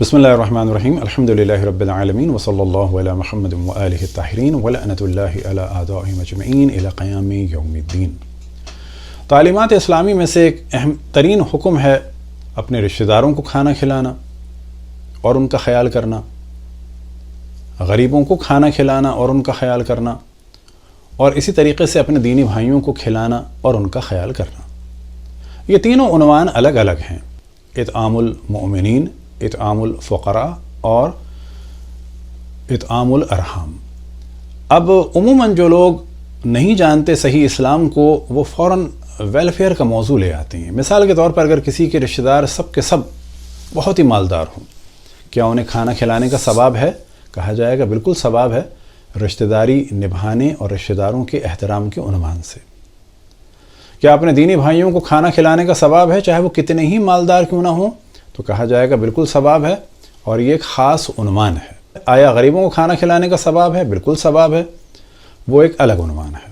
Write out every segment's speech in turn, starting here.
بسم اللہ الرحمن الرحیم الحمدللہ رب العالمین وصلی اللہ علی محمد وآلہ الطاہرین ولعنۃ اللہ علی اعدائہم اجمعین الی قیام یوم الدین۔ تعلیمات اسلامی میں سے ایک اہم ترین حکم ہے اپنے رشتہ داروں کو کھانا کھلانا اور ان کا خیال کرنا، غریبوں کو کھانا کھلانا اور ان کا خیال کرنا، اور اسی طریقے سے اپنے دینی بھائیوں کو کھلانا اور ان کا خیال کرنا۔ یہ تینوں عنوان الگ الگ ہیں: اطعام المؤمنین، اطعام الفقراء اور اطعام الارحام۔ اب عموماً جو لوگ نہیں جانتے صحیح اسلام کو، وہ فوراً ویلفیئر کا موضوع لے آتے ہیں۔ مثال کے طور پر اگر کسی کے رشتہ دار سب کے سب بہت ہی مالدار ہوں، کیا انہیں کھانا کھلانے کا ثواب ہے؟ کہا جائے گا بالکل ثواب ہے، رشتہ داری نبھانے اور رشتہ داروں کے احترام کے عنوان سے۔ کیا اپنے دینی بھائیوں کو کھانا کھلانے کا ثواب ہے، چاہے وہ کتنے ہی مالدار کیوں نہ ہوں؟ تو کہا جائے گا بالکل ثواب ہے، اور یہ ایک خاص عنوان ہے۔ آیا غریبوں کو کھانا کھلانے کا ثواب ہے؟ بالکل ثواب ہے، وہ ایک الگ عنوان ہے۔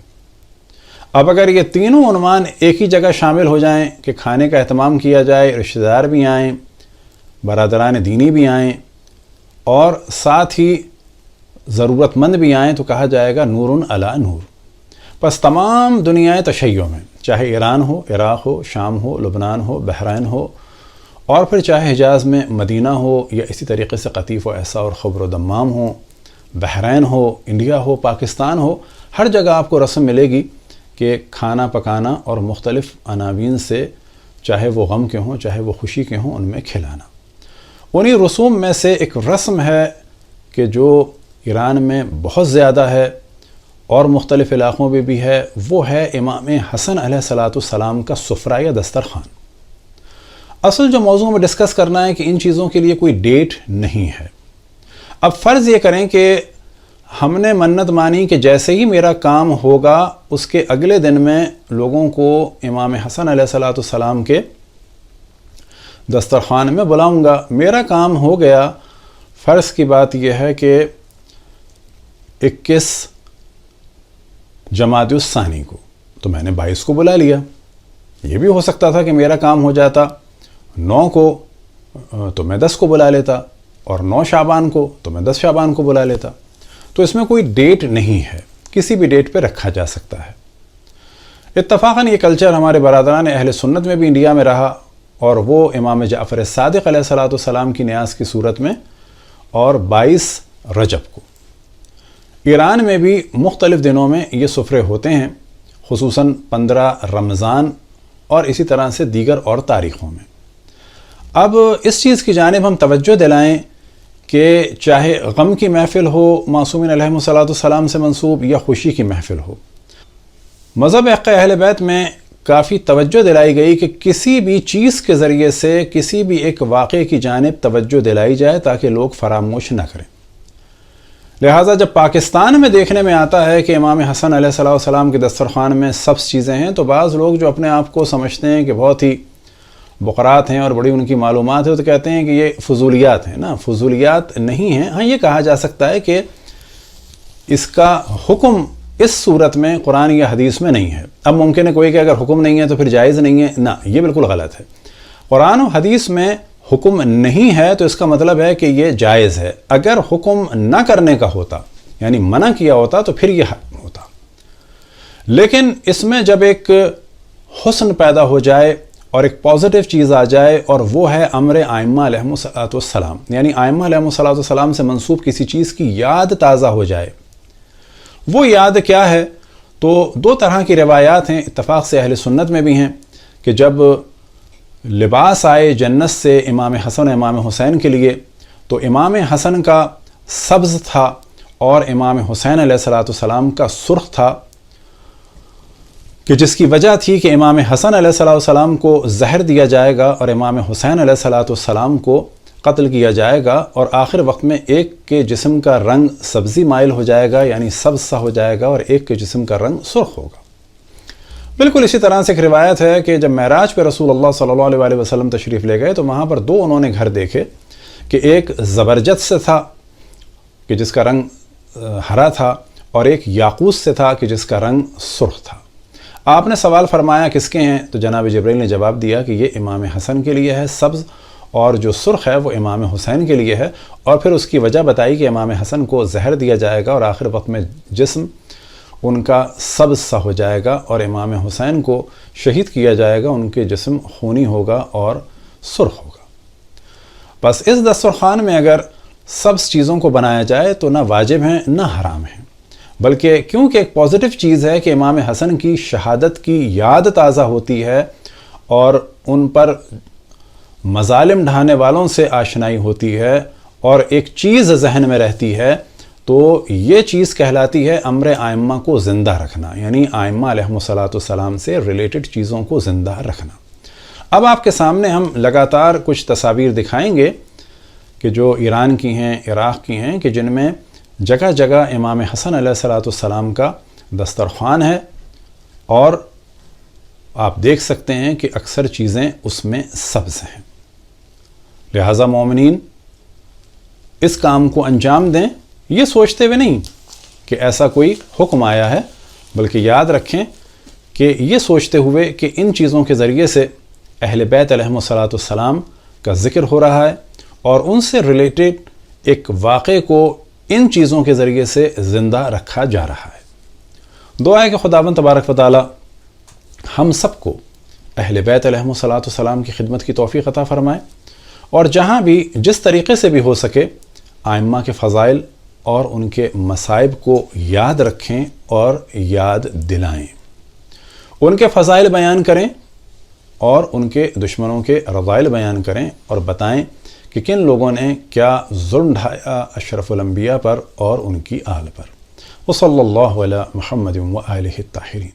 اب اگر یہ تینوں عنوان ایک ہی جگہ شامل ہو جائیں کہ کھانے کا اہتمام کیا جائے، رشتہ دار بھی آئیں، برادران دینی بھی آئیں، اور ساتھ ہی ضرورت مند بھی آئیں، تو کہا جائے گا نور علی نور۔ پس تمام دنیائے تشیع میں، چاہے ایران ہو، عراق ہو، شام ہو، لبنان ہو، بحرین ہو، اور پھر چاہے حجاز میں مدینہ ہو، یا اسی طریقے سے قطیف و احسا اور خبر و دمام ہو، بحرین ہو، انڈیا ہو، پاکستان ہو، ہر جگہ آپ کو رسم ملے گی کہ کھانا پکانا اور مختلف عناوین سے، چاہے وہ غم کے ہوں چاہے وہ خوشی کے ہوں، ان میں کھلانا۔ انہی رسوم میں سے ایک رسم ہے کہ جو ایران میں بہت زیادہ ہے اور مختلف علاقوں میں بھی ہے، وہ ہے امام حسن علیہ السلام کا سفرہ یا دسترخوان۔ اصل جو موضوع میں ڈسکس کرنا ہے کہ ان چیزوں کے لیے کوئی ڈیٹ نہیں ہے۔ اب فرض یہ کریں کہ ہم نے منت مانی کہ جیسے ہی میرا کام ہوگا، اس کے اگلے دن میں لوگوں کو امام حسن علیہ السلام کے دسترخوان میں بلاؤں گا۔ میرا کام ہو گیا، فرض کی بات یہ ہے کہ 21 جمادی الثانی کو، تو میں نے 22 کو بلا لیا۔ یہ بھی ہو سکتا تھا کہ میرا کام ہو جاتا 9 کو، تو میں 10 کو بلا لیتا، اور 9 شعبان کو تو میں 10 شعبان کو بلا لیتا۔ تو اس میں کوئی ڈیٹ نہیں ہے، کسی بھی ڈیٹ پہ رکھا جا سکتا ہے۔ اتفاقاً یہ کلچر ہمارے برادران اہل سنت میں بھی انڈیا میں رہا، اور وہ امام جعفر صادق علیہ السلام کی نیاز کی صورت میں، اور 22 رجب کو۔ ایران میں بھی مختلف دنوں میں یہ سفرے ہوتے ہیں، خصوصاً 15 رمضان اور اسی طرح سے دیگر اور تاریخوں میں۔ اب اس چیز کی جانب ہم توجہ دلائیں کہ چاہے غم کی محفل ہو معصومین علیہم السلام سے منسوب، یا خوشی کی محفل ہو، مذہب حق اہل بیت میں کافی توجہ دلائی گئی کہ کسی بھی چیز کے ذریعے سے کسی بھی ایک واقعے کی جانب توجہ دلائی جائے تاکہ لوگ فراموش نہ کریں۔ لہٰذا جب پاکستان میں دیکھنے میں آتا ہے کہ امام حسن علیہ السلام کے دسترخوان میں سبز چیزیں ہیں، تو بعض لوگ جو اپنے آپ کو سمجھتے ہیں کہ بہت ہی بقرات ہیں اور بڑی ان کی معلومات ہے، تو کہتے ہیں کہ یہ فضولیات ہیں۔ نا، فضولیات نہیں ہیں۔ ہاں، یہ کہا جا سکتا ہے کہ اس کا حکم اس صورت میں قرآن یا حدیث میں نہیں ہے۔ اب ممکن ہے کوئی کہ اگر حکم نہیں ہے تو پھر جائز نہیں ہے، نہ، یہ بالکل غلط ہے۔ قرآن و حدیث میں حکم نہیں ہے تو اس کا مطلب ہے کہ یہ جائز ہے۔ اگر حکم نہ کرنے کا ہوتا، یعنی منع کیا ہوتا، تو پھر یہ حرام ہوتا۔ لیکن اس میں جب ایک حسن پیدا ہو جائے اور ایک پازیٹیو چیز آ جائے، اور وہ ہے امر ائمہ علیہم السلام، یعنی ائمہ علیہم السلام سے منسوب کسی چیز کی یاد تازہ ہو جائے، وہ یاد کیا ہے؟ تو 2 طرح کی روایات ہیں، اتفاق سے اہل سنت میں بھی ہیں، کہ جب لباس آئے جنت سے امام حسن و امام حسین کے لیے، تو امام حسن کا سبز تھا اور امام حسین علیہ السلام کا سرخ تھا، کہ جس کی وجہ تھی کہ امام حسن علیہ السلام کو زہر دیا جائے گا اور امام حسین علیہ السلام کو قتل کیا جائے گا، اور آخر وقت میں ایک کے جسم کا رنگ سبزی مائل ہو جائے گا، یعنی سبز سا ہو جائے گا، اور ایک کے جسم کا رنگ سرخ ہوگا۔ بالکل اسی طرح سے ایک روایت ہے کہ جب معراج پہ رسول اللہ صلی اللہ علیہ وسلم تشریف لے گئے، تو وہاں پر 2 انہوں نے گھر دیکھے، کہ ایک زبرجد سے تھا کہ جس کا رنگ ہرا تھا، اور ایک یاقوت سے تھا کہ جس کا رنگ سرخ تھا۔ آپ نے سوال فرمایا کس کے ہیں؟ تو جناب جبرائیل نے جواب دیا کہ یہ امام حسن کے لیے ہے سبز، اور جو سرخ ہے وہ امام حسین کے لیے ہے، اور پھر اس کی وجہ بتائی کہ امام حسن کو زہر دیا جائے گا اور آخر وقت میں جسم ان کا سبز سا ہو جائے گا، اور امام حسین کو شہید کیا جائے گا، ان کے جسم خونی ہوگا اور سرخ ہوگا۔ بس اس دسترخوان میں اگر سبز چیزوں کو بنایا جائے تو نہ واجب ہیں نہ حرام ہیں، بلکہ کیونکہ ایک پازیٹیو چیز ہے کہ امام حسن کی شہادت کی یاد تازہ ہوتی ہے اور ان پر مظالم ڈھانے والوں سے آشنائی ہوتی ہے اور ایک چیز ذہن میں رہتی ہے، تو یہ چیز کہلاتی ہے امر ائمہ کو زندہ رکھنا، یعنی ائمہ علیہم السلام سے ریلیٹڈ چیزوں کو زندہ رکھنا۔ اب آپ کے سامنے ہم لگاتار کچھ تصاویر دکھائیں گے کہ جو ایران کی ہیں، عراق کی ہیں، کہ جن میں جگہ جگہ امام حسن علیہ السلام کا دسترخوان ہے، اور آپ دیکھ سکتے ہیں کہ اکثر چیزیں اس میں سبز ہیں۔ لہٰذا مومنین اس کام کو انجام دیں، یہ سوچتے ہوئے نہیں کہ ایسا کوئی حکم آیا ہے، بلکہ یاد رکھیں کہ یہ سوچتے ہوئے کہ ان چیزوں کے ذریعے سے اہل بیت علیہم السلام کا ذکر ہو رہا ہے، اور ان سے ریلیٹڈ ایک واقعے کو ان چیزوں کے ذریعے سے زندہ رکھا جا رہا ہے۔ دعا ہے کہ خداوند تبارک و تعالی ہم سب کو اہل بیت علیہم السلام کی خدمت کی توفیق عطا فرمائے، اور جہاں بھی جس طریقے سے بھی ہو سکے ائمہ کے فضائل اور ان کے مصائب کو یاد رکھیں اور یاد دلائیں، ان کے فضائل بیان کریں اور ان کے دشمنوں کے رذائل بیان کریں، اور بتائیں کہ کن لوگوں نے کیا ظلم ڈھایا اشرف الانبیاء پر اور ان کی آل پر۔ وصلی اللہ علی محمد و آلہ الطاہرین۔